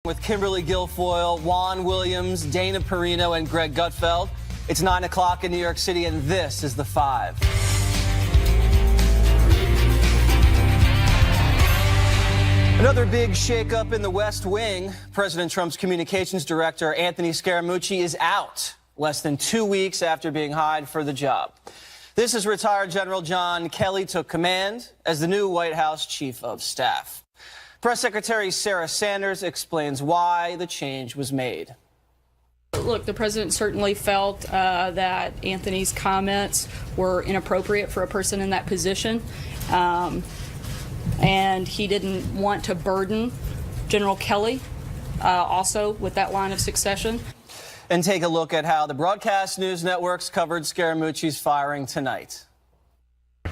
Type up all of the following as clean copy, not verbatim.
With Kimberly Guilfoyle, Juan Williams, Dana Perino, and Greg Gutfeld. It's 9 o'clock in New York City, and this is The Five. Another big shakeup in the West Wing. President Trump's communications director, Anthony Scaramucci, is out less than 2 weeks after being hired for the job. This is retired General John Kelly took command as the new White House chief of staff. Press Secretary Sarah Sanders explains why the change was made. Look, the president certainly felt that Anthony's comments were inappropriate for a person in that position, and he didn't want to burden General Kelly also with that line of succession. And take a look at how the broadcast news networks covered Scaramucci's firing tonight.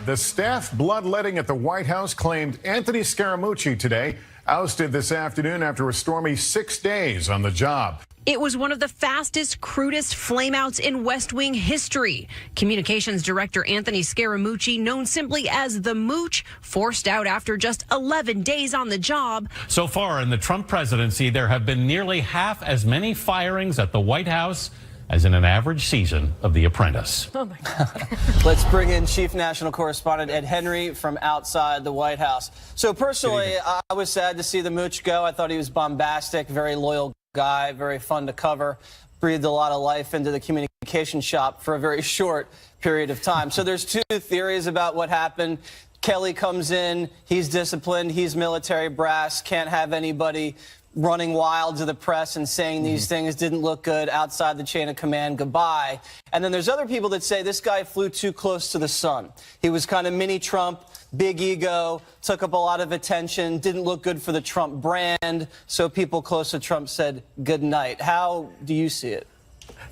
The staff bloodletting at the White House claimed Anthony Scaramucci today ousted this afternoon after a stormy 6 days on the job. It was one of the fastest, crudest flameouts in West Wing history. Communications Director Anthony Scaramucci, known simply as the Mooch, forced out after just 11 days on the job. So far in the Trump presidency, there have been nearly half as many firings at the White House as in an average season of The Apprentice. Oh my God. Let's bring in Chief National Correspondent Ed Henry from outside the White House. So personally, I was sad to see the Mooch go. I thought he was bombastic, very loyal guy, very fun to cover, breathed a lot of life into the communication shop for a very short period of time. So there's two theories about what happened. Kelly comes in, he's disciplined, he's military brass, can't have anybody running wild to the press and saying these things didn't look good outside the chain of command, goodbye. And then there's other people that say this guy flew too close to the sun. He was kind of mini Trump, big ego, took up a lot of attention, didn't look good for the Trump brand, so people close to Trump said good night. How do you see it?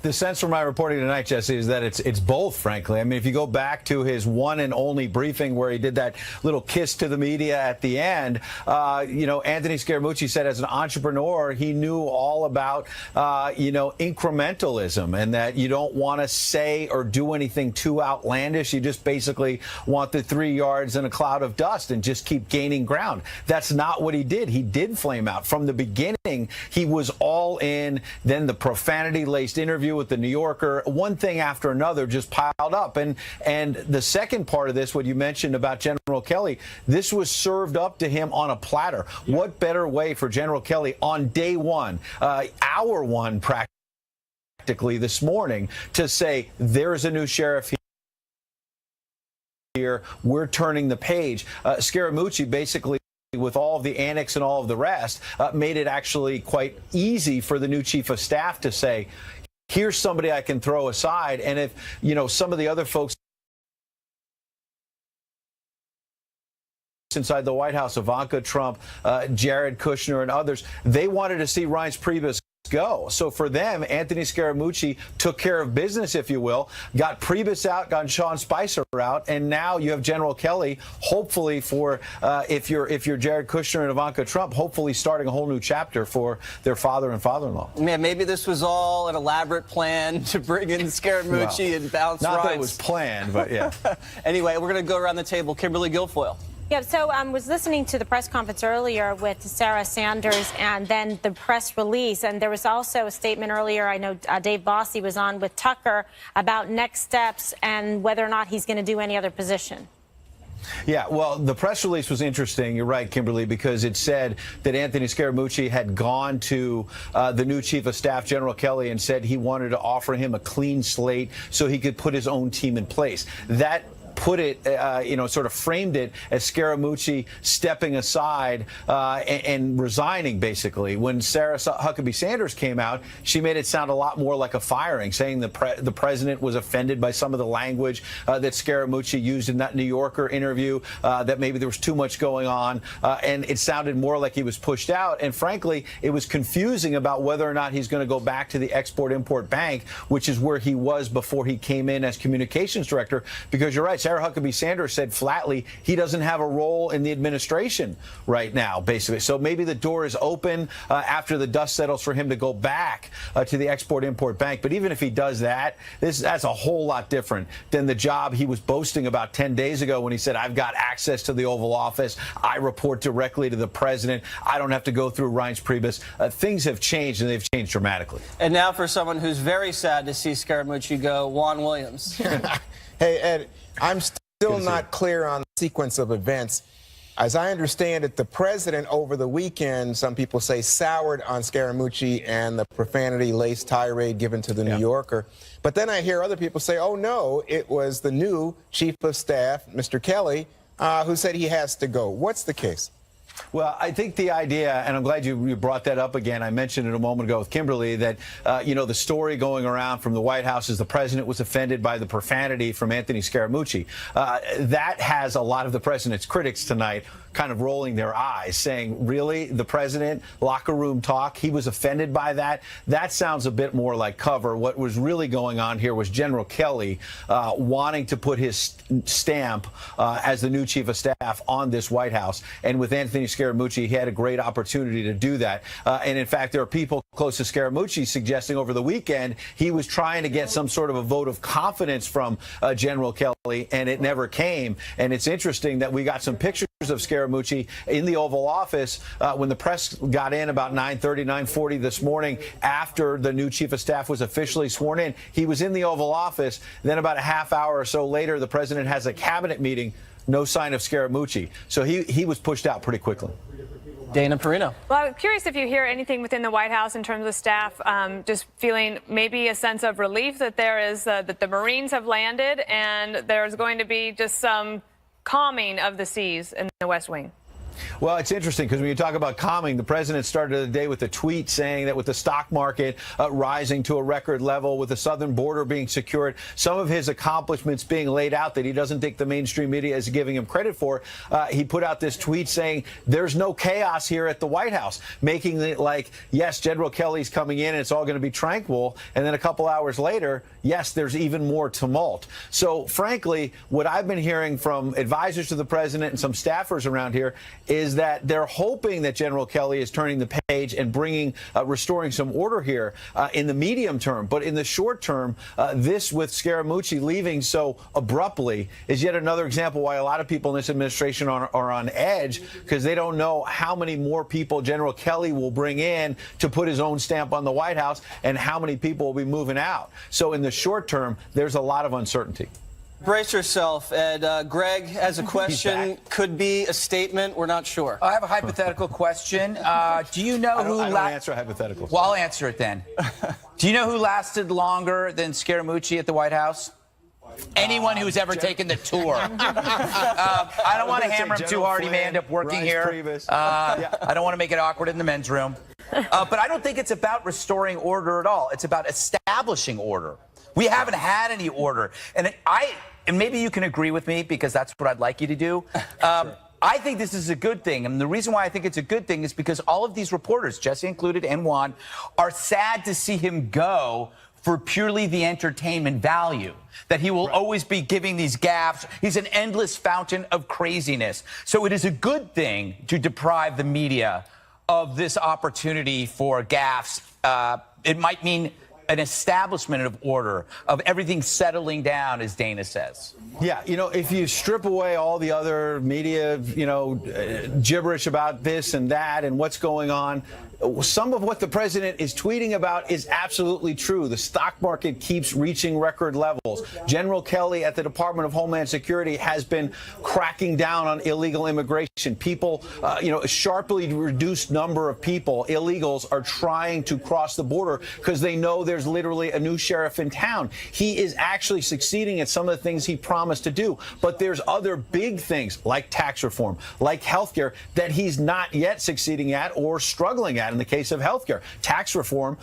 The sense from my reporting tonight, Jesse, is that it's both, frankly. I mean, if you go back to his one and only briefing where he did that little kiss to the media at the end, Anthony Scaramucci said as an entrepreneur, he knew all about, incrementalism and that you don't want to say or do anything too outlandish. You just basically want the 3 yards in a cloud of dust and just keep gaining ground. That's not what he did. He did flame out. From the beginning, he was all in. Then the profanity-laced interview with the New Yorker, one thing after another just piled up. And the second part of this, what you mentioned about General Kelly, this was served up to him on a platter. Yeah. What better way for General Kelly on day one, hour one practically this morning, to say there's a new sheriff here, we're turning the page. Scaramucci basically, with all of the annex and all of the rest, made it actually quite easy for the new chief of staff to say, here's somebody I can throw aside. And if, some of the other folks inside the White House, Ivanka Trump, Jared Kushner, and others, they wanted to see Reince Priebus go. So for them, Anthony Scaramucci took care of business, if you will, got Priebus out, got Sean Spicer out, and now you have General Kelly, hopefully for, if you're Jared Kushner and Ivanka Trump, hopefully starting a whole new chapter for their father and father-in-law. Man, maybe this was all an elaborate plan to bring in Scaramucci and bounce Not Reince. that it was planned, but yeah. Anyway, we're going to go around the table. Kimberly Guilfoyle. Yeah, so I was listening to the press conference earlier with Sarah Sanders and then the press release. And there was also a statement earlier, I know Dave Bossie was on with Tucker, about next steps and whether or not he's going to do any other position. Yeah, well, the press release was interesting. You're right, Kimberly, because it said that Anthony Scaramucci had gone to the new chief of staff, General Kelly, and said he wanted to offer him a clean slate so he could put his own team in place. That put it, sort of framed it as Scaramucci stepping aside and resigning, basically. When Sarah Huckabee Sanders came out, she made it sound a lot more like a firing, saying the president was offended by some of the language that Scaramucci used in that New Yorker interview, that maybe there was too much going on, and it sounded more like he was pushed out. And frankly, it was confusing about whether or not he's going to go back to the Export-Import Bank, which is where he was before he came in as communications director, because you're right, Sarah Sarah Huckabee Sanders said flatly he doesn't have a role in the administration right now, basically. So maybe the door is open after the dust settles for him to go back to the Export-Import Bank. But even if he does that, that's a whole lot different than the job he was boasting about 10 days ago when he said, I've got access to the Oval Office. I report directly to the president. I don't have to go through Reince Priebus. Things have changed, and they've changed dramatically. And now for someone who's very sad to see Scaramucci go, Juan Williams. Hey, Ed, I'm still not clear on the sequence of events. As I understand it, the president over the weekend, some people say, soured on Scaramucci and the profanity-laced tirade given to the New Yorker. But then I hear other people say, oh, no, it was the new chief of staff, Mr. Kelly, who said he has to go. What's the case? Well, I think the idea, and I'm glad you brought that up again. I mentioned it a moment ago with Kimberly that, the story going around from the White House is the president was offended by the profanity from Anthony Scaramucci. That has a lot of the president's critics tonight kind of rolling their eyes, saying, really, the president, locker room talk, he was offended by that? That sounds a bit more like cover. What was really going on here was General Kelly wanting to put his stamp as the new chief of staff on this White House. And with Anthony Scaramucci, he had a great opportunity to do that. And in fact, there are people close to Scaramucci suggesting over the weekend he was trying to get some sort of a vote of confidence from General Kelly, and it never came. And it's interesting that we got some pictures of Scaramucci in the Oval Office when the press got in about 9:30, 9:40 this morning after the new chief of staff was officially sworn in. He was in the Oval Office. Then about a half hour or so later, the president has a cabinet meeting. No sign of Scaramucci. So he was pushed out pretty quickly. Dana Perino. Well, I'm curious if you hear anything within the White House in terms of staff just feeling maybe a sense of relief that there is that the Marines have landed and there's going to be just some calming of the seas in the West Wing. Well, it's interesting because when you talk about calming, the president started the day with a tweet saying that with the stock market rising to a record level, with the southern border being secured, some of his accomplishments being laid out that he doesn't think the mainstream media is giving him credit for, he put out this tweet saying there's no chaos here at the White House, making it like, yes, General Kelly's coming in and it's all going to be tranquil. And then a couple hours later, yes, there's even more tumult. So, frankly, what I've been hearing from advisors to the president and some staffers around here is that they're hoping that General Kelly is turning the page and restoring some order here in the medium term. But in the short term, this with Scaramucci leaving so abruptly is yet another example why a lot of people in this administration are on edge, because they don't know how many more people General Kelly will bring in to put his own stamp on the White House and how many people will be moving out. So in the short term, there's a lot of uncertainty. Brace yourself, Ed. Greg has a question. Could be a statement. We're not sure. I have a hypothetical question. Do you know who... I don't answer hypotheticals. Well, I'll answer it then. Do you know who lasted longer than Scaramucci at the White House? Anyone who's ever taken the tour. I don't want to hammer him too hard. He may end up working here. I don't want to make it awkward in the men's room. But I don't think it's about restoring order at all. It's about establishing order. We haven't had any order. And maybe you can agree with me, because that's what I'd like you to do. I think this is a good thing. And the reason why I think it's a good thing is because all of these reporters, Jesse included and Juan, are sad to see him go for purely the entertainment value, that he will always be giving these gaffes. He's an endless fountain of craziness. So it is a good thing to deprive the media of this opportunity for gaffes. It might mean an establishment of order, of everything settling down, as Dana says. Yeah, if you strip away all the other media, gibberish about this and that and what's going on, some of what the president is tweeting about is absolutely true. The stock market keeps reaching record levels. General Kelly at the Department of Homeland Security has been cracking down on illegal immigration. People, a sharply reduced number of people, illegals, are trying to cross the border because they know there's literally a new sheriff in town. He is actually succeeding at some of the things he promised to do. But there's other big things like tax reform, like health care, that he's not yet succeeding at or struggling at. at in the case of healthcare. Tax reform,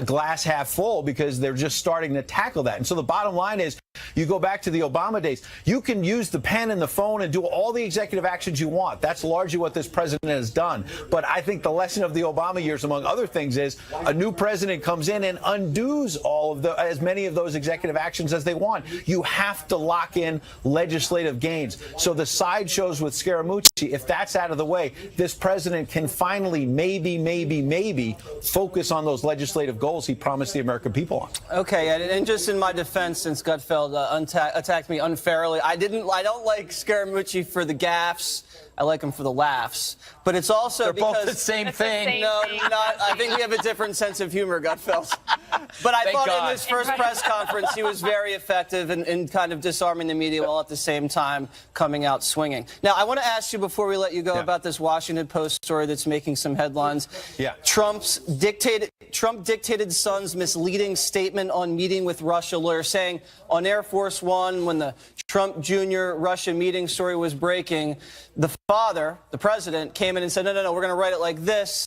glass half full, because they're just starting to tackle that. And so the bottom line is, you go back to the Obama days, you can use the pen and the phone and do all the executive actions you want. That's largely what this president has done. But I think the lesson of the Obama years, among other things, is a new president comes in and undoes as many of those executive actions as they want. You have to lock in legislative gains. So the sideshows with Scaramucci, if that's out of the way, this president can finally maybe focus on those legislative goals he promised the American people on. Okay, and just in my defense, since Gutfeld attacked me unfairly, I don't like Scaramucci for the gaffes. I like him for the laughs. But it's also They're because both the same thing. No, not. I think we have a different sense of humor, Gutfeld. But I thought in his first press conference he was very effective in kind of disarming the media while at the same time coming out swinging. Now, I want to ask you before we let you go about this Washington Post story that's making some headlines. Yeah. Trump dictated son's misleading statement on meeting with Russia lawyer, saying on Air Force One when the Trump Jr. Russia meeting story was breaking, the father, the president, came in and said, no, we're going to write it like this.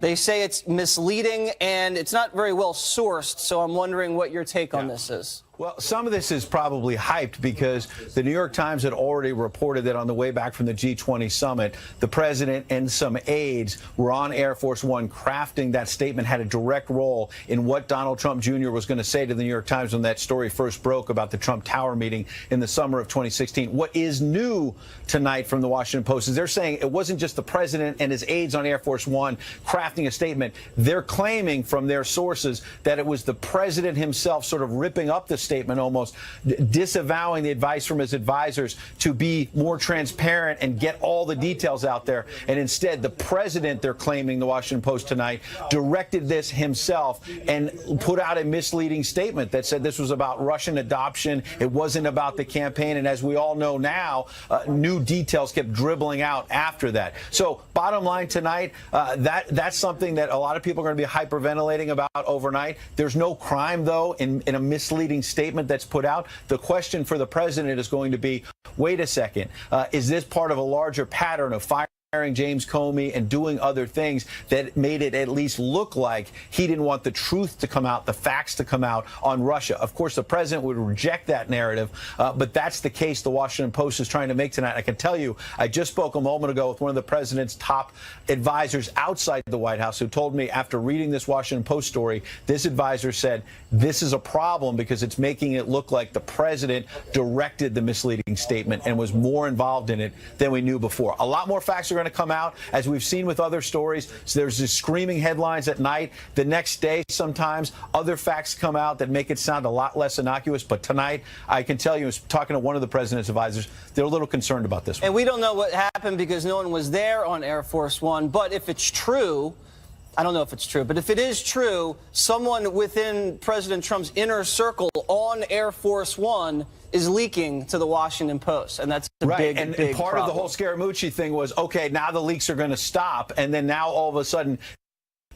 They say it's misleading and it's not very well sourced, so I'm wondering what your take on this is. Well, some of this is probably hyped because the New York Times had already reported that on the way back from the G20 summit, the president and some aides were on Air Force One crafting that statement, had a direct role in what Donald Trump Jr. was going to say to the New York Times when that story first broke about the Trump Tower meeting in the summer of 2016. What is new tonight from the Washington Post is they're saying it wasn't just the president and his aides on Air Force One crafting a statement. They're claiming from their sources that it was the president himself sort of ripping up the statement, almost disavowing the advice from his advisors to be more transparent and get all the details out there. And instead, the president, they're claiming, the Washington Post tonight, directed this himself and put out a misleading statement that said this was about Russian adoption. It wasn't about the campaign. And as we all know now, new details kept dribbling out after that. So bottom line tonight, that's something that a lot of people are going to be hyperventilating about overnight. There's no crime, though, in a misleading statement that's put out. The question for the president is going to be, wait a second, is this part of a larger pattern of firing James Comey and doing other things that made it at least look like he didn't want the truth to come out, the facts to come out on Russia? Of course, the president would reject that narrative, but that's the case the Washington Post is trying to make tonight. I can tell you, I just spoke a moment ago with one of the president's top advisors outside the White House who told me after reading this Washington Post story, this advisor said this is a problem because it's making it look like the president directed the misleading statement and was more involved in it than we knew before. A lot more facts are going to come out, as we've seen with other stories. So there's just screaming headlines at night. The next day, sometimes other facts come out that make it sound a lot less innocuous. But tonight, I can tell you, talking to one of the president's advisors, they're a little concerned about this one. And we don't know what happened because no one was there on Air Force One. But if it's true, I don't know if it's true, but if it is true, someone within President Trump's inner circle on Air Force One is leaking to the Washington Post, and that's a big part problem. of the whole Scaramucci thing was, okay, now the leaks are going to stop, and then now all of a sudden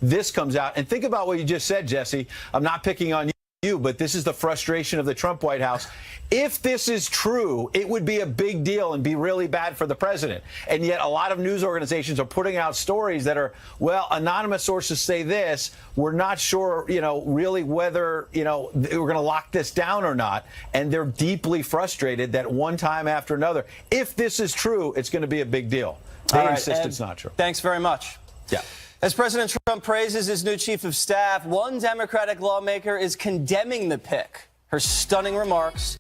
this comes out. And think about what you just said, Jesse. I'm not picking on you, but this is the frustration of the Trump White House. If this is true, it would be a big deal and be really bad for the president. And yet a lot of news organizations are putting out stories that are, well, anonymous sources say this. We're not sure, really whether, we're going to lock this down or not. And they're deeply frustrated that one time after another, if this is true, it's going to be a big deal. They insist it's not true. Thanks very much. Yeah. As President Trump praises his new chief of staff, one Democratic lawmaker is condemning the pick. Her stunning remarks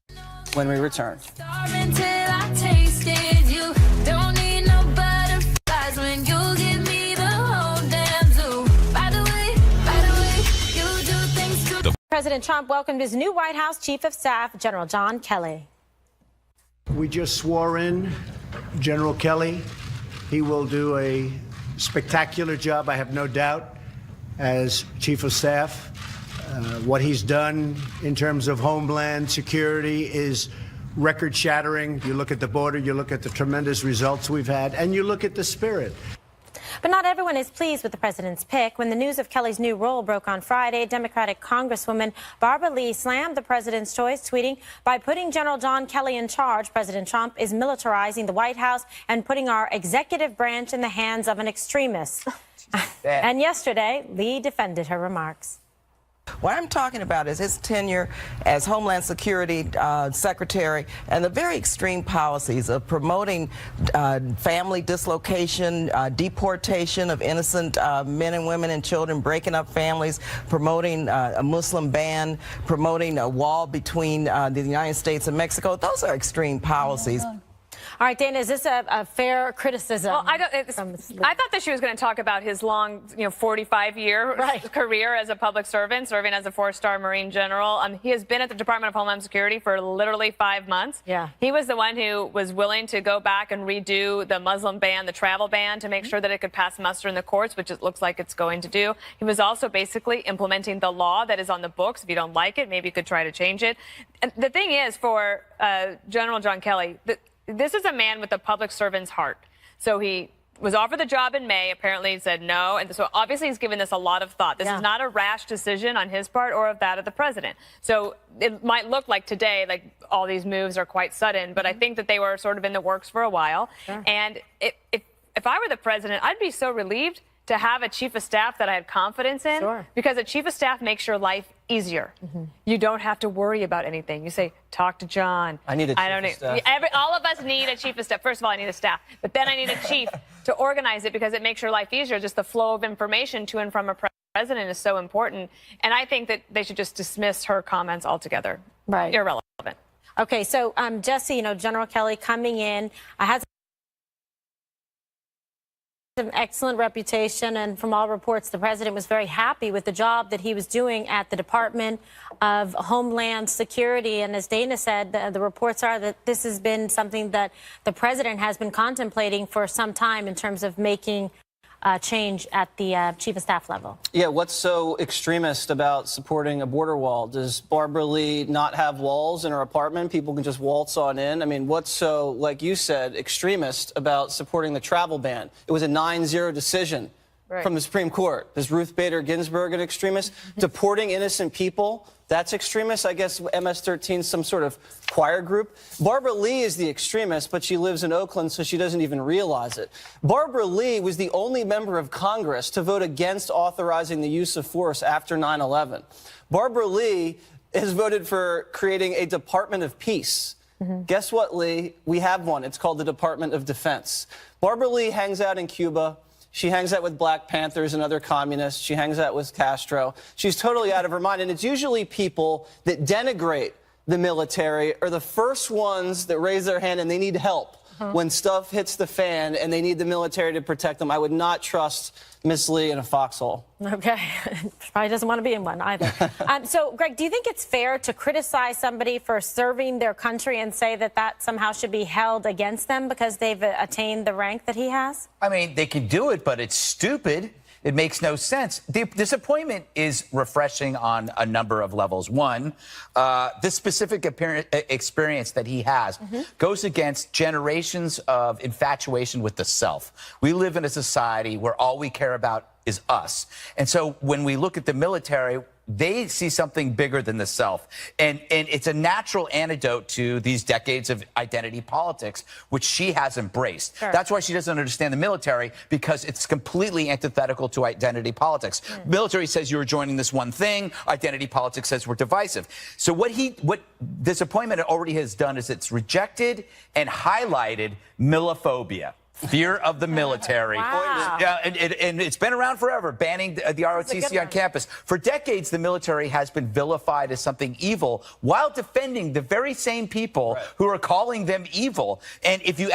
when we return. President Trump welcomed his new White House chief of staff, General John Kelly. We just swore in General Kelly. He will do a spectacular job, I have no doubt, as chief of staff. What he's done in terms of homeland security is record-shattering. You look at the border, you look at the tremendous results we've had, and you look at the spirit. But not everyone is pleased with the president's pick. When the news of Kelly's new role broke on Friday, Democratic Congresswoman Barbara Lee slammed the president's choice, tweeting, "By putting General John Kelly in charge, President Trump is militarizing the White House and putting our executive branch in the hands of an extremist." And yesterday, Lee defended her remarks. What I'm talking about is his tenure as Homeland Security Secretary and the very extreme policies of promoting family dislocation, deportation of innocent men and women and children, breaking up families, promoting a Muslim ban, promoting a wall between the United States and Mexico. Those are extreme policies. All right, Dana, is this a fair criticism? Well, I thought that she was going to talk about his long, 45-year career as a public servant, serving as a 4-star Marine general. He has been at the Department of Homeland Security for literally 5 months. Yeah. He was the one who was willing to go back and redo the Muslim ban, the travel ban, to make sure that it could pass muster in the courts, which it looks like it's going to do. He was also basically implementing the law that is on the books. If you don't like it, maybe you could try to change it. And the thing is, for General John Kelly, this is a man with a public servant's heart. So he was offered the job in May. Apparently he said no. And so obviously he's given this a lot of thought. This is not a rash decision on his part or of that of the president. So it might look like today, like all these moves are quite sudden, but I think that they were sort of in the works for a while. Sure. And if I were the president, I'd be so relieved to have a chief of staff that I had confidence in, because a chief of staff makes your life easier. You don't have to worry about anything. You say, talk to John. I need a chief of staff. All of us need a chief of staff. First of all, I need a staff, but then I need a chief to organize it, because it makes your life easier. Just the flow of information to and from a president is so important. And I think that they should just dismiss her comments altogether. Right. Irrelevant. Okay, so Jesse, General Kelly coming in has an excellent reputation, and from all reports, the president was very happy with the job that he was doing at the Department of Homeland Security. And as Dana said, the reports are that this has been something that the president has been contemplating for some time in terms of making change at the chief of staff level. Yeah, what's so extremist about supporting a border wall? Does Barbara Lee not have walls in her apartment? People can just waltz on in? I mean, what's so, like you said, extremist about supporting the travel ban? It was a 9-0 decision from the Supreme Court. Is Ruth Bader Ginsburg an extremist? Deporting innocent people, that's extremist? I guess MS-13 is some sort of choir group. Barbara Lee is the extremist, but she lives in Oakland, so she doesn't even realize it. Barbara Lee was the only member of Congress to vote against authorizing the use of force after 9/11. Barbara Lee has voted for creating a Department of Peace. Guess what, Lee? We have one. It's called the Department of Defense. Barbara Lee hangs out in Cuba. She hangs out with Black Panthers and other communists. She hangs out with Castro. She's totally out of her mind. And it's usually people that denigrate the military are the first ones that raise their hand and they need help when stuff hits the fan and they need the military to protect them. I would not trust Miss Lee in a foxhole. Okay. Probably doesn't want to be in one either. So, Greg, do you think it's fair to criticize somebody for serving their country and say that that somehow should be held against them because they've attained the rank that he has? I mean, they can do it, but it's stupid. It makes no sense. The disappointment is refreshing on a number of levels. One, this specific experience that he has goes against generations of infatuation with the self. We live in a society where all we care about is us. And so when we look at the military, they see something bigger than the self. And it's a natural antidote to these decades of identity politics, which she has embraced. Sure. That's why she doesn't understand the military, because it's completely antithetical to identity politics. Military says you're joining this one thing. Identity politics says we're divisive. So what disappointment already has done is it's rejected and highlighted milophobia. Fear of the military. Wow. And it's been around forever, banning the ROTC on campus. For decades, the military has been vilified as something evil while defending the very same people who are calling them evil. And if you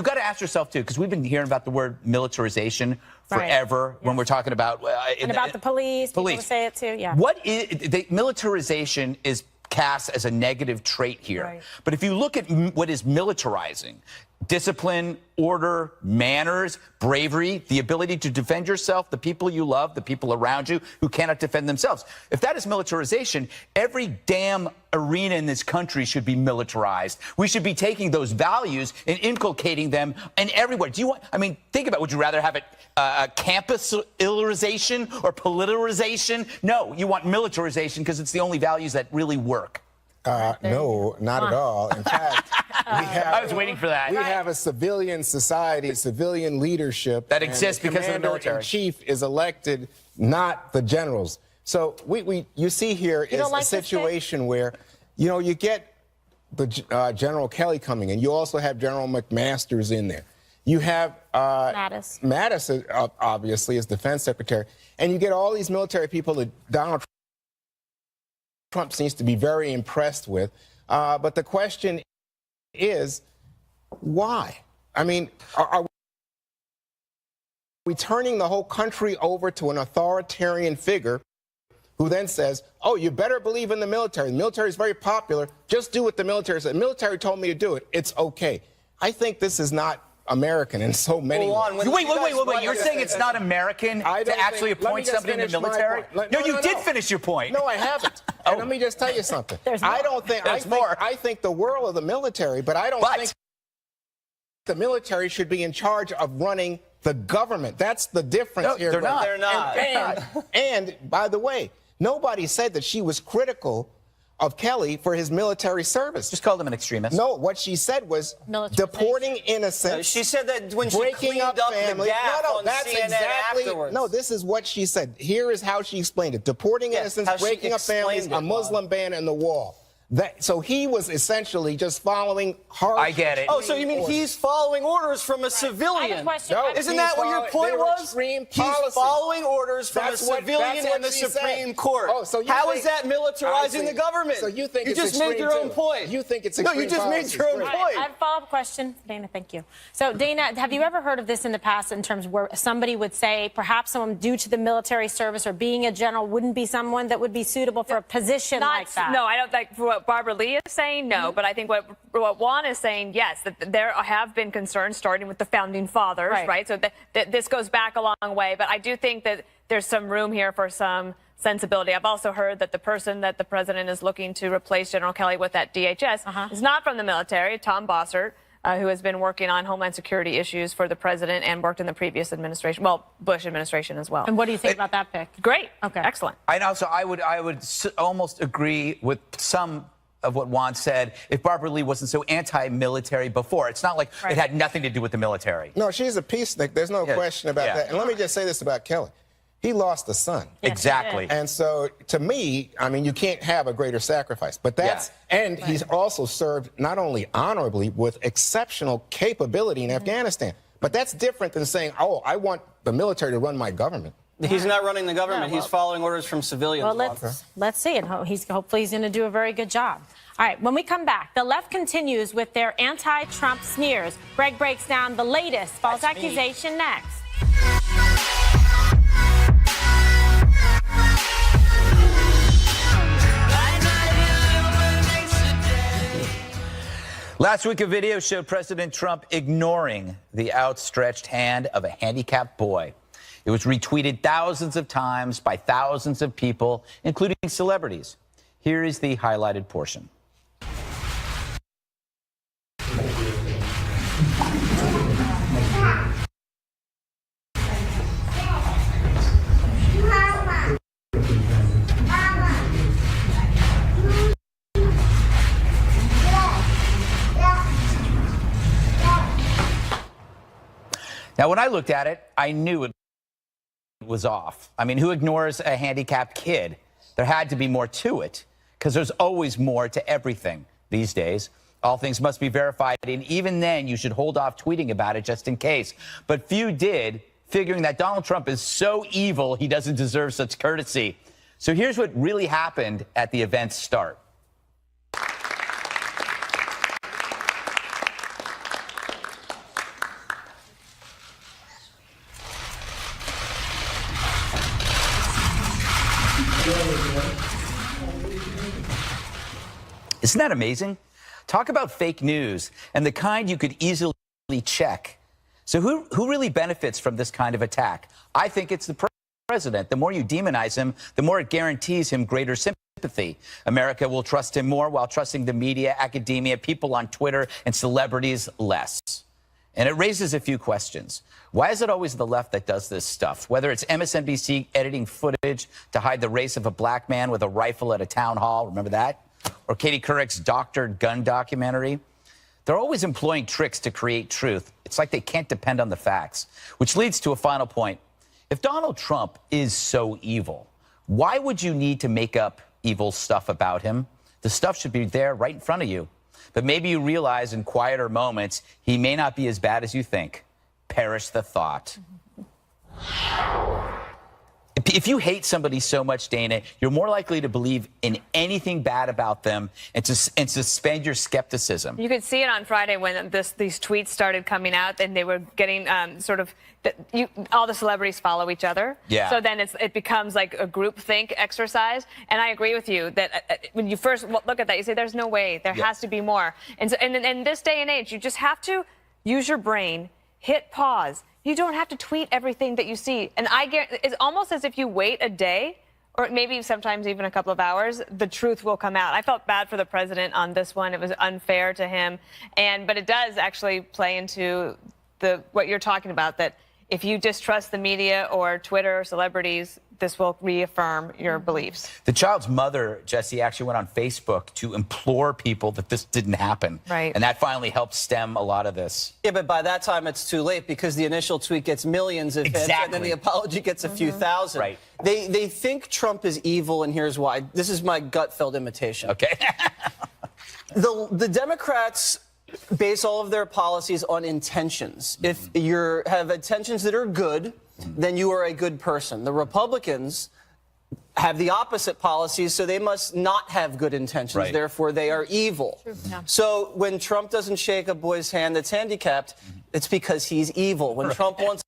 got to ask yourself, too, because we've been hearing about the word militarization forever when we're talking about... and about the police. People say it, too, yeah. What is... The militarization is cast as a negative trait here. But if you look at what is militarizing, discipline, order, manners, bravery, the ability to defend yourself, the people you love, the people around you who cannot defend themselves. If that is militarization, every damn arena in this country should be militarized. We should be taking those values and inculcating them in everywhere. Think about it. Would you rather have it campus-ilization or politicization? No, you want militarization because it's the only values that really work. No, not at all. In fact, I was waiting for that. We have a civilian society, civilian leadership that exists because of the military. The chief is elected, not the generals. So you see here is a situation where, you get the General Kelly coming in. You also have General McMaster's in there. You have Mattis, obviously, as defense secretary. And you get all these military people that Donald Trump seems to be very impressed with. But the question is, why? I mean, are we turning the whole country over to an authoritarian figure who then says, oh, you better believe in the military. The military is very popular. Just do what the military said. The military told me to do it. It's okay. I think this is not American in so many ways. Wait. You're saying it's not American to actually appoint somebody in the military? No, you did finish your point. No, I haven't. And let me just tell you something. I think the world of the military, but I don't think the military should be in charge of running the government. That's the difference here. They're not. They're not. And by the way, nobody said that she was critical of Kelly for his military service. Just called him an extremist. No, what she said was deporting innocents. She said that when she breaking up families. that's CNN exactly. afterwards. No, this is what she said. Here is how she explained it: deporting innocents, breaking up families, a Muslim ban, and the wall. So he was essentially just following harsh. I get it. Oh, so you mean orders. He's following orders from a civilian? No, isn't that what your point was? He's following orders from a civilian in the Supreme Court. Oh, so how is that militarizing the government? So you think you just made your own point. You think it's extreme? No, you just made your own point. I have a follow-up question, Dana. Thank you. So, Dana, have you ever heard of this in the past in terms of where somebody would say perhaps someone due to the military service or being a general wouldn't be someone that would be suitable for a position like that? No, I don't think what Barbara Lee is saying, no. But I think what Juan is saying, yes, that there have been concerns starting with the founding fathers, right? So this goes back a long way. But I do think that there's some room here for some sensibility. I've also heard that the person that the president is looking to replace General Kelly with at DHS is not from the military, Tom Bossert, who has been working on Homeland Security issues for the president and worked in the previous administration, well, Bush administration as well. And what do you think about that pick? Great. Okay. Excellent. I would almost agree with some of what Juan said if Barbara Lee wasn't so anti-military before. It's not like it had nothing to do with the military. No, she's a peacenik. There's no question about that. And let me just say this about Kelly. He lost a son. Yes, exactly. And so, to me, I mean, you can't have a greater sacrifice. But that's, and he's also served not only honorably with exceptional capability in Afghanistan, but that's different than saying, oh, I want the military to run my government. He's not running the government. He's following orders from civilians. Well, let's see it. Hopefully he's going to do a very good job. All right, when we come back, the left continues with their anti-Trump smears. Greg breaks down the latest false accusation next. Last week, a video showed President Trump ignoring the outstretched hand of a handicapped boy. It was retweeted thousands of times by thousands of people, including celebrities. Here is the highlighted portion. Now, when I looked at it, I knew it was off. I mean, who ignores a handicapped kid? There had to be more to it, because there's always more to everything these days. All things must be verified, and even then, you should hold off tweeting about it just in case. But few did, figuring that Donald Trump is so evil, he doesn't deserve such courtesy. So here's what really happened at the event's start. Isn't that amazing? Talk about fake news and the kind you could easily check. So who really benefits from this kind of attack? I think it's the president. The more you demonize him, the more it guarantees him greater sympathy. America will trust him more while trusting the media, academia, people on Twitter, and celebrities less. And it raises a few questions. Why is it always the left that does this stuff? Whether it's MSNBC editing footage to hide the race of a black man with a rifle at a town hall, remember that? Or Katie Couric's doctored gun documentary. They're always employing tricks to create truth. It's like they can't depend on the facts, which leads to a final point. If Donald Trump is so evil, why would you need to make up evil stuff about him? The stuff should be there right in front of you. But maybe you realize in quieter moments, he may not be as bad as you think. Perish the thought. If you hate somebody so much, Dana, you're more likely to believe in anything bad about them and suspend your skepticism. You could see it on Friday when these tweets started coming out, and they were getting all the celebrities follow each other. Yeah. So then it becomes like a groupthink exercise. And I agree with you that when you first look at that, you say, "There's no way. There has to be more." And so, and in this day and age, you just have to use your brain, hit pause. You don't have to tweet everything that you see. And it's almost as if you wait a day, or maybe sometimes even a couple of hours, the truth will come out. I felt bad for the president on this one. It was unfair to him. But it does actually play into what you're talking about, that if you distrust the media or Twitter or celebrities, this will reaffirm your beliefs. The child's mother, Jesse, actually went on Facebook to implore people that this didn't happen. Right. And that finally helped stem a lot of this. Yeah, but by that time, it's too late because the initial tweet gets millions of hits, and then the apology gets a few thousand. Right. They think Trump is evil, and here's why. This is my gut-filled imitation. Okay. The Democrats base all of their policies on intentions. If you have intentions that are good, then you are a good person. The Republicans have the opposite policies, so they must not have good intentions. Right. Therefore, they are evil. Yeah. So when Trump doesn't shake a boy's hand that's handicapped, it's because he's evil. When Trump wants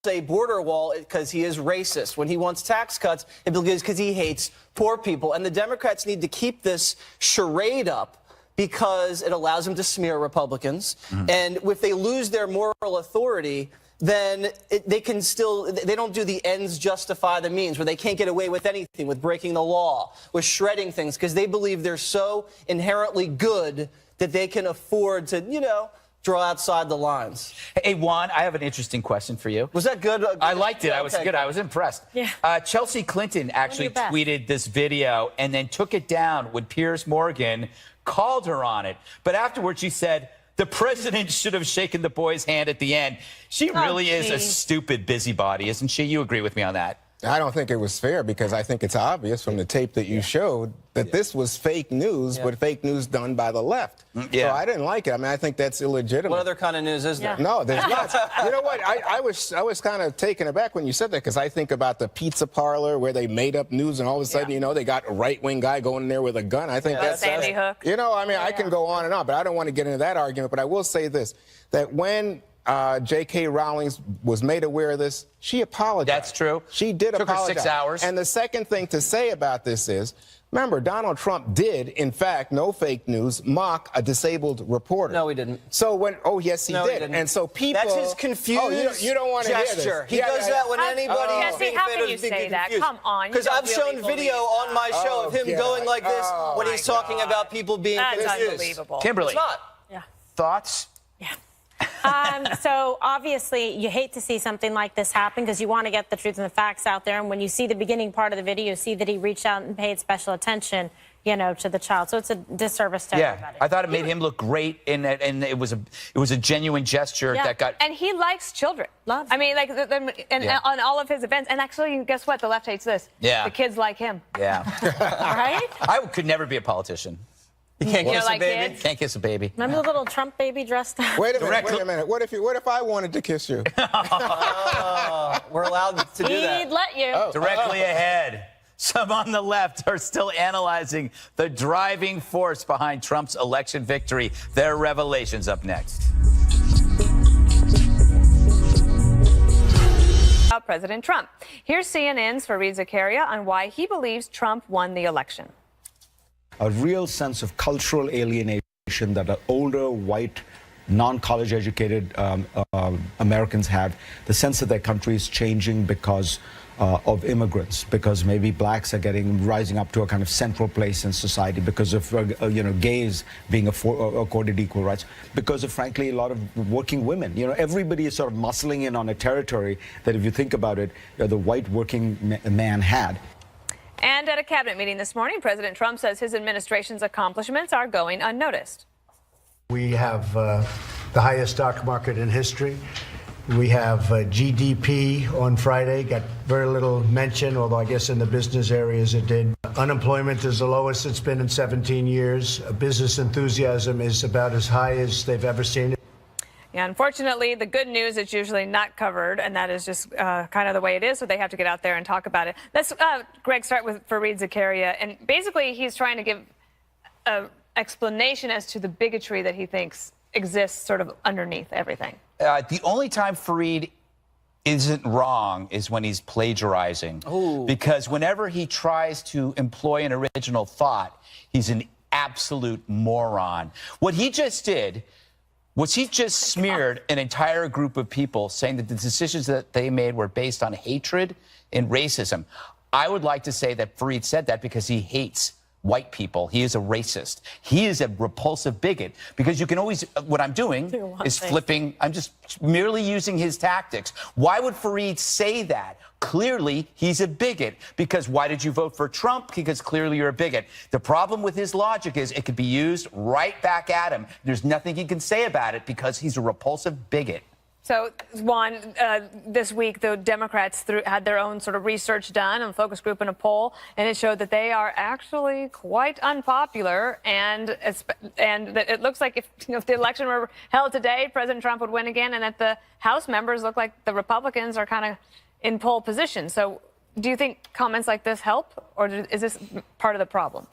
a border wall, because he is racist. When he wants tax cuts, it's because he hates poor people. And the Democrats need to keep this charade up, because it allows them to smear Republicans. And if they lose their moral authority, then they don't do the ends justify the means, where they can't get away with anything, with breaking the law, with shredding things, because they believe they're so inherently good that they can afford to, draw outside the lines. Hey, Juan, I have an interesting question for you. Was that good? I liked it. I was Okay. good. I was impressed. Yeah. Chelsea Clinton actually best. tweeted this video and then took it down when Piers Morgan called her on it. But afterwards, she said, the president should have shaken the boy's hand at the end. She really is a stupid busybody, isn't she? You agree with me on that? I don't think it was fair, because I think it's obvious from the tape that you showed that this was fake news, but fake news done by the left. So I didn't like it. I mean, I think that's illegitimate. What other kind of news is there? No, there's not. You know what? I was kind of taken aback when you said that, because I think about the pizza parlor where they made up news, and all of a sudden, they got a right-wing guy going in there with a gun. I think that's Sandy Hook. I can go on and on, but I don't want to get into that argument. But I will say this, that when J.K. Rowling was made aware of this, she apologized. That's true. She did Took her apologize. 6 hours. And the second thing to say about this is, remember, Donald Trump did, in fact, no fake news, mock a disabled reporter. No, he didn't. So yes, he No, did. he didn't. And so people... That's his confused you don't want to hear gesture. this. He does that when anybody is Jesse, being how fed can of you being say that? confused. Come on. Because I've shown video on my show of him going like this when he's talking about people being That's confused. unbelievable. Kimberly, It's not. Yeah. thoughts? So obviously you hate to see something like this happen, because you want to get the truth and the facts out there. And when you see the beginning part of the video, you see that he reached out and paid special attention, to the child. So it's a disservice to everybody. I thought it made him look great, and it was a genuine gesture that got. And he likes children. Loves I mean, like, on all of his events. And actually, guess what? The left hates this. Yeah. The kids like him. Yeah. Right? I could never be a politician. You can't kiss a like baby. kids? Can't kiss a baby. Remember the little Trump baby dressed up? Wait a minute. What if I wanted to kiss you? We're allowed to do that. He'd let you. Directly ahead. Some on the left are still analyzing the driving force behind Trump's election victory. Their revelations up next. About President Trump. Here's CNN's Fareed Zakaria on why he believes Trump won the election. A real sense of cultural alienation that older, white, non-college educated Americans have, the sense that their country is changing because of immigrants, because maybe blacks are rising up to a kind of central place in society, because of gays being accorded equal rights, because of, frankly, a lot of working women. Everybody is sort of muscling in on a territory that, if you think about it, the white working man had. And at a cabinet meeting this morning, President Trump says his administration's accomplishments are going unnoticed. We have the highest stock market in history. We have GDP on Friday, got very little mention, although I guess in the business areas it did. Unemployment is the lowest it's been in 17 years. Business enthusiasm is about as high as they've ever seen it. Yeah, unfortunately, the good news is usually not covered, and that is just kind of the way it is, so they have to get out there and talk about it. Let's, Greg, start with Fareed Zakaria. And basically, he's trying to give an explanation as to the bigotry that he thinks exists sort of underneath everything. The only time Fareed isn't wrong is when he's plagiarizing. Ooh. Because whenever he tries to employ an original thought, he's an absolute moron. What he just did was he just smeared an entire group of people, saying that the decisions that they made were based on hatred and racism. I would like to say that Fareed said that because he hates white people. He is a racist. He is a repulsive bigot, because you can always, what I'm doing is flipping, I'm just merely using his tactics. Why would Fareed say that? Clearly, he's a bigot. Because why did you vote for Trump? Because clearly you're a bigot. The problem with his logic is it could be used right back at him. There's nothing he can say about it because he's a repulsive bigot. So, Juan, this week, the Democrats had their own sort of research done, a focus group and a poll, and it showed that they are actually quite unpopular. And that it looks like if the election were held today, President Trump would win again, and that the House members look like the Republicans are kind of in pole position. So do you think comments like this help, or is this part of the problem?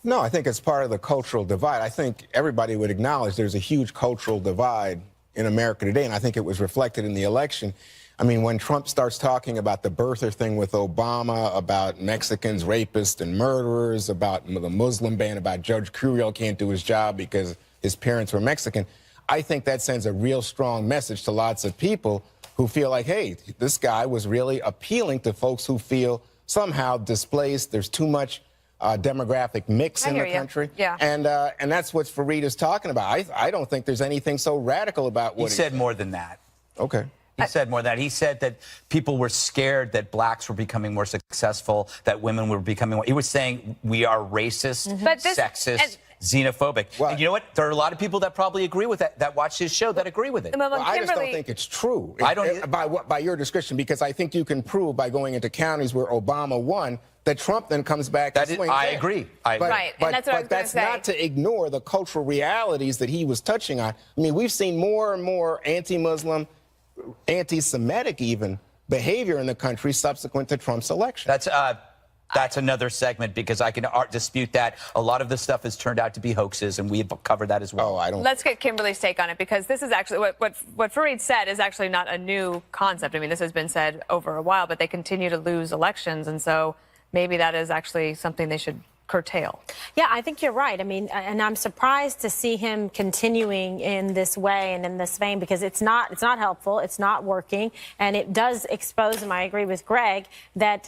No, I think it's part of the cultural divide. I think everybody would acknowledge there's a huge cultural divide in America today, and I think it was reflected in the election. I mean, when Trump starts talking about the birther thing with Obama, about Mexicans, rapists, and murderers, about the Muslim ban, about Judge Curiel can't do his job because his parents were Mexican, I think that sends a real strong message to lots of people who feel like, hey, this guy was really appealing to folks who feel somehow displaced. There's too much demographic mix in the country. Yeah. And that's what Fareed is talking about. I don't think there's anything so radical about what he said more than that. Okay. He said more than that. He said that people were scared that blacks were becoming more successful, that women were becoming more. He was saying we are racist, sexist, xenophobic. Well, and you know what? There are a lot of people that probably agree with that watch his show, that agree with it. Well, I just don't think it's true. I don't by your description, because I think you can prove by going into counties where Obama won that Trump then comes back and swings I in. agree. Right, and that's what I was going to say. Not to ignore the cultural realities that he was touching on. I mean, we've seen more and more anti-Muslim, anti-Semitic even behavior in the country subsequent to Trump's election. That's another segment, because I can dispute that. A lot of this stuff has turned out to be hoaxes, and we've covered that as well. Oh, I don't. Let's get Kimberly's take on it, because this is actually what Fareed said is actually not a new concept. I mean, this has been said over a while, but they continue to lose elections, and so maybe that is actually something they should curtail. Yeah, I think you're right. I mean, and I'm surprised to see him continuing in this way and in this vein, because it's not helpful, it's not working, and it does expose him. I agree with Greg that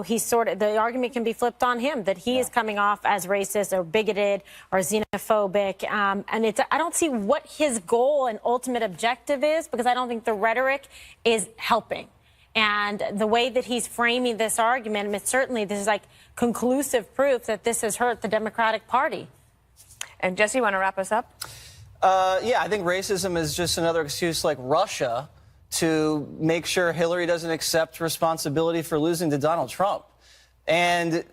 he's the argument can be flipped on him, that he is coming off as racist or bigoted or xenophobic, and I don't see what his goal and ultimate objective is, because I don't think the rhetoric is helping. And the way that he's framing this argument, I mean, certainly this is like conclusive proof that this has hurt the Democratic Party. And Jesse, you want to wrap us up? Yeah, I think racism is just another excuse like Russia to make sure Hillary doesn't accept responsibility for losing to Donald Trump. And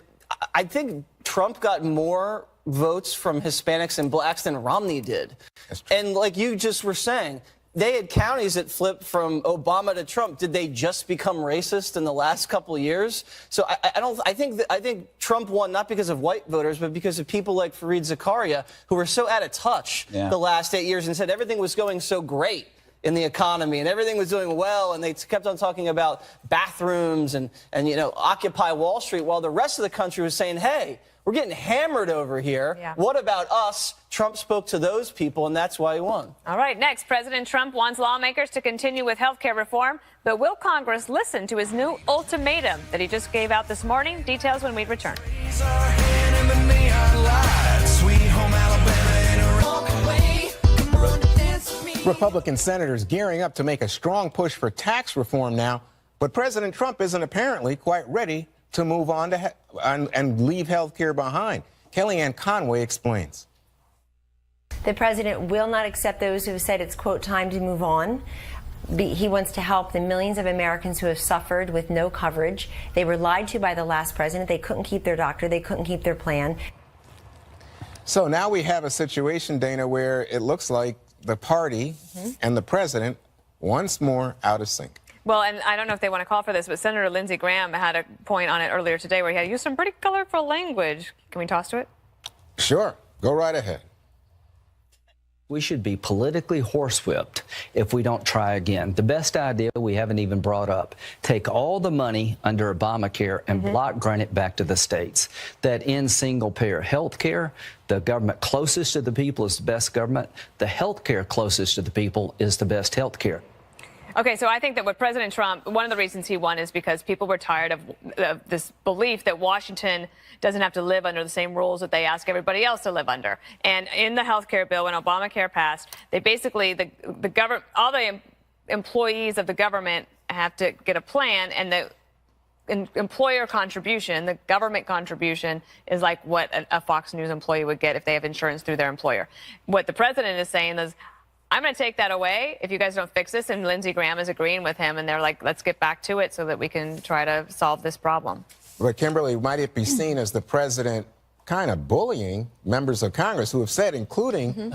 I think Trump got more votes from Hispanics and blacks than Romney did. And like you just were saying, they had counties that flipped from Obama to Trump. Did they just become racist in the last couple of years? So I think Trump won not because of white voters, but because of people like Fareed Zakaria, who were so out of touch the last 8 years and said everything was going so great in the economy and everything was doing well, and they kept on talking about bathrooms and Occupy Wall Street, while the rest of the country was saying, hey, we're getting hammered over here. Yeah. What about us? Trump spoke to those people, and that's why he won. All right, next, President Trump wants lawmakers to continue with health care reform, but will Congress listen to his new ultimatum that he just gave out this morning? Details when we return. Republican senators gearing up to make a strong push for tax reform now, but President Trump isn't apparently quite ready to move on and leave health care behind. Kellyanne Conway explains. The president will not accept those who have said it's, quote, time to move on. He wants to help the millions of Americans who have suffered with no coverage. They were lied to by the last president. They couldn't keep their doctor. They couldn't keep their plan. So now we have a situation, Dana, where it looks like the party and the president once more out of sync. Well, and I don't know if they want to call for this, but Senator Lindsey Graham had a point on it earlier today where he had used some pretty colorful language. Can we toss to it? Sure. Go right ahead. We should be politically horsewhipped if we don't try again. The best idea we haven't even brought up, take all the money under Obamacare and block grant it back to the states. That ends single payer health care. The government closest to the people is the best government. The health care closest to the people is the best health care. Okay, so I think that what President Trump, one of the reasons he won is because people were tired of this belief that Washington doesn't have to live under the same rules that they ask everybody else to live under. And in the health care bill, when Obamacare passed, they basically, the government, all the employees of the government have to get a plan, and the employer contribution, the government contribution, is like what a Fox News employee would get if they have insurance through their employer. What the president is saying is, I'm going to take that away if you guys don't fix this. And Lindsey Graham is agreeing with him. And they're like, let's get back to it so that we can try to solve this problem. But Kimberly, might it be seen as the president kind of bullying members of Congress who have said, including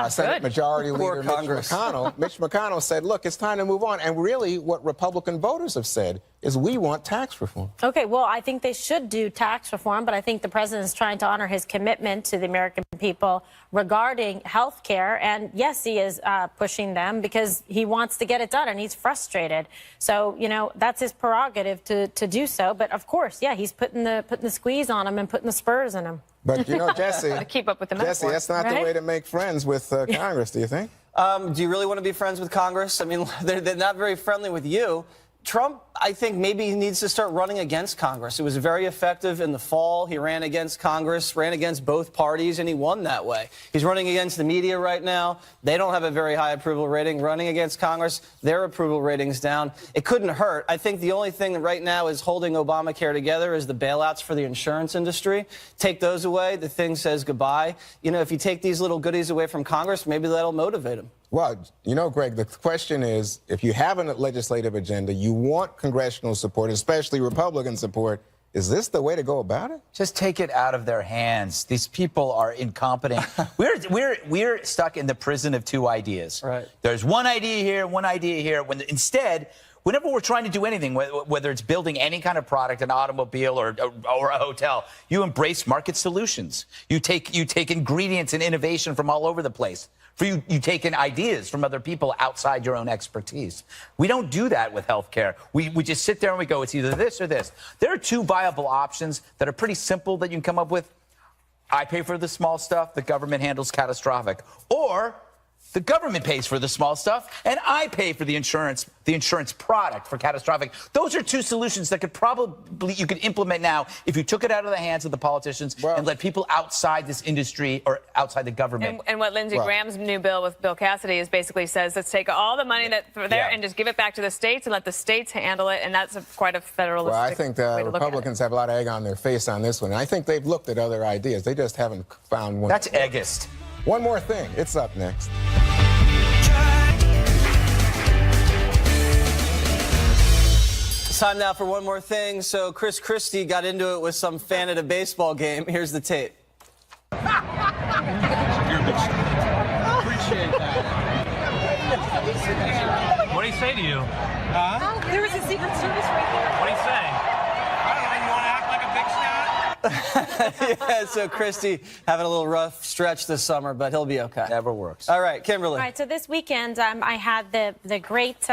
Senate Majority Leader Mitch McConnell? Mitch McConnell said, look, it's time to move on. And really what Republican voters have said is we want tax reform. Okay, well, I think they should do tax reform, but I think the president is trying to honor his commitment to the American people regarding health care. And yes, he is pushing them because he wants to get it done and he's frustrated. So, you know, that's his prerogative to do so. But of course, yeah, he's putting the squeeze on him and putting the spurs in him. But, you know, Jesse, to keep up with the Jesse, that's not the way to make friends with Congress, do you think? Do you really want to be friends with Congress? I mean, they're not very friendly with you. Trump, I think maybe he needs to start running against Congress. It was very effective in the fall. He ran against Congress, ran against both parties, and he won that way. He's running against the media right now. They don't have a very high approval rating. Running against Congress, their approval rating's down. It couldn't hurt. I think the only thing that right now is holding Obamacare together is the bailouts for the insurance industry. Take those away, the thing says goodbye. You know, if you take these little goodies away from Congress, maybe that'll motivate him. Well, you know, Greg, the question is, if you have a legislative agenda, you want congressional support, especially Republican support, is this the way to go about it? Just take it out of their hands. These people are incompetent. We're stuck in the prison of two ideas. Right. There's one idea here, one idea here. Instead, whenever we're trying to do anything, whether it's building any kind of product, an automobile or a hotel, you embrace market solutions. You take ingredients and innovation from all over the place. You take in ideas from other people outside your own expertise. We don't do that with healthcare. We just sit there and we go, it's either this or this. There are two viable options that are pretty simple that you can come up with. I pay for the small stuff, the government handles catastrophic. Or the government pays for the small stuff, and I pay for the insurance product for catastrophic. Those are two solutions that you could implement now if you took it out of the hands of the politicians and let people outside this industry or outside the government. And what Lindsey Graham's new bill with Bill Cassidy is basically says, let's take all the money that's there and just give it back to the states and let the states handle it. And that's quite a federalistic Well, I think the Republicans have a lot of egg on their face on this one. And I think they've looked at other ideas. They just haven't found one. That's eggist. One more thing. It's up next. It's time now for one more thing. So Chris Christie got into it with some fan at a baseball game. Here's the tape. Appreciate that. What did he say to you? Huh? There was a Secret Service right there. What did he say? I don't know. You want to act like a big shot? Yeah, so Christie having a little rough stretch this summer, but he'll be okay. Never works. All right, Kimberly. All right, so this weekend I had the great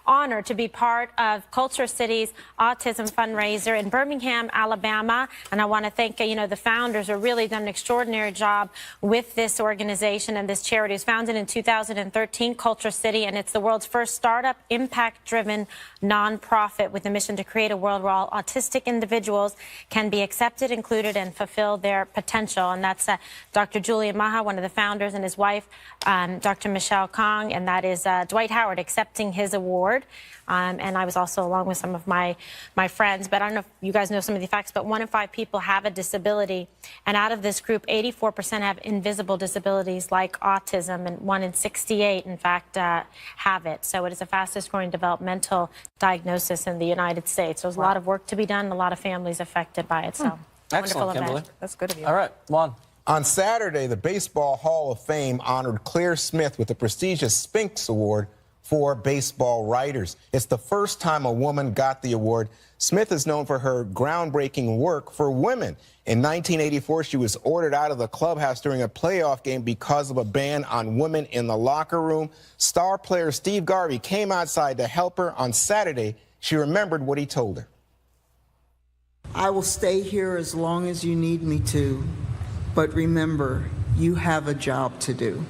honor to be part of Culture City's autism fundraiser in Birmingham, Alabama, and I want to thank the founders who really done an extraordinary job with this organization and this charity. It was founded in 2013, Culture City, and it's the world's first startup, impact-driven nonprofit with a mission to create a world where all autistic individuals can be accepted, included, and fulfill their potential. And that's Dr. Julian Maha, one of the founders, and his wife, Dr. Michelle Kong, and that is Dwight Howard accepting his award. And I was also along with some of my friends, but I don't know if you guys know some of the facts, but 1 in 5 people have a disability. And out of this group, 84% have invisible disabilities like autism, and 1 in 68, in fact, have it. So it is the fastest growing developmental diagnosis in the United States. So there's a lot of work to be done, and a lot of families affected by it. So Excellent, Kimberly. That's good of you. All right, Mon. On Saturday, the Baseball Hall of Fame honored Claire Smith with the prestigious Spinks Award for baseball writers. It's the first time a woman got the award. Smith is known for her groundbreaking work for women. In 1984, she was ordered out of the clubhouse during a playoff game because of a ban on women in the locker room. Star player Steve Garvey came outside to help her. On Saturday, she remembered what he told her. I will stay here as long as you need me to, but remember, you have a job to do.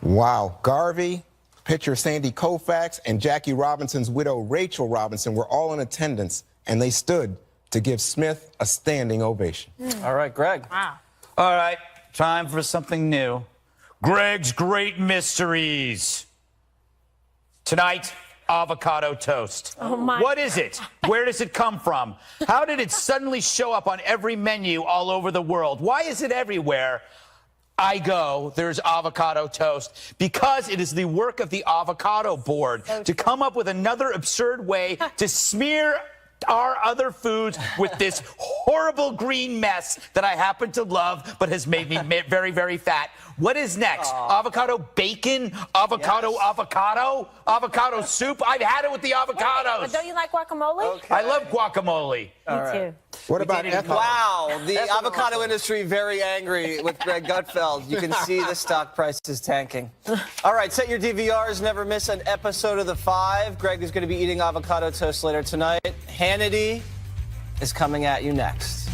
Wow. Garvey, pitcher Sandy Koufax, and Jackie Robinson's widow Rachel Robinson were all in attendance, and they stood to give Smith a standing ovation. All right, Greg. Wow. All right, time for something new. Greg's Great Mysteries. Tonight, avocado toast. Oh, my. What is it? Where does it come from? How did it suddenly show up on every menu all over the world? Why is it everywhere I go, there's avocado toast? Because it is the work of the avocado board to come up with another absurd way to smear our other foods with this horrible green mess that I happen to love but has made me very, very fat. What is next? Avocado bacon? Avocado avocado soup? I've had it with the avocados. But don't you like guacamole? I love guacamole. Me too. What about ethanol? Wow, the avocado industry very angry with Greg Gutfeld. You can see the stock price is tanking. All right, set your DVRs. Never miss an episode of The Five. Greg is going to be eating avocado toast later tonight. Hannity is coming at you next.